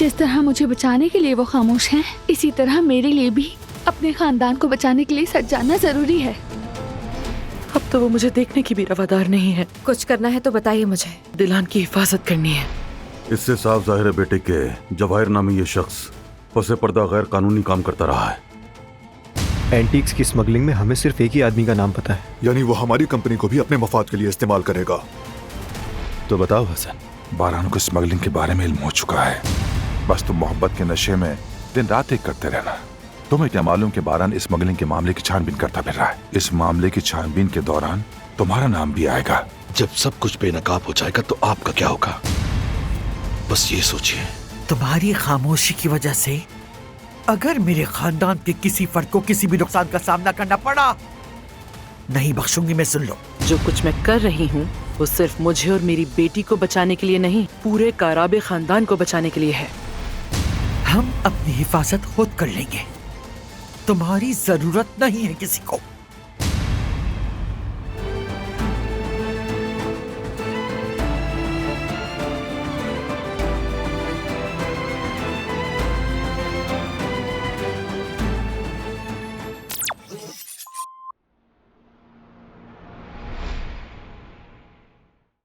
जिस तरह मुझे बचाने के लिए वो खामोश हैं, इसी तरह मेरे लिए भी अपने खानदान को बचाने के लिए सच जानना जरूरी है। अब तो वो मुझे देखने की भी रवादार नहीं है। कुछ करना है तो बताइए मुझे। दिलान की हिफाजत करनी है। इससे साफ जाहिर है बेटे के जवाहिर नामी ये शख्स पसे पर्दा गैर कानूनी काम करता रहा है। एंटीक्स की स्मगलिंग में हमें सिर्फ एक ही आदमी का नाम पता है। यानी वो हमारी कंपनी को भी अपने मफाद के लिए इस्तेमाल करेगा। तो बताओ हसन। बारान को स्मगलिंग के बारे में इल्म हो चुका है। बस तुम मोहब्बत के नशे में दिन रात एक करते रहना। तुम्हें क्या मालूम कि बारान स्मगलिंग के मामले की छानबीन करता फिर रहा है। इस मामले की छानबीन के दौरान तुम्हारा नाम भी आएगा। जब सब कुछ बेनकाब हो जाएगा तो आपका क्या होगा, बस ये सोचिए। तुम्हारी खामोशी की वजह से अगर मेरे खानदान के किसी फर्द को किसी भी नुकसान का सामना करना पड़ा, नहीं बख्शूंगी मैं, सुन लो। जो कुछ मैं कर रही हूँ वो सिर्फ मुझे और मेरी बेटी को बचाने के लिए नहीं, पूरे काराबे खानदान को बचाने के लिए है। हम अपनी हिफाजत खुद कर लेंगे, तुम्हारी जरूरत नहीं है किसी को।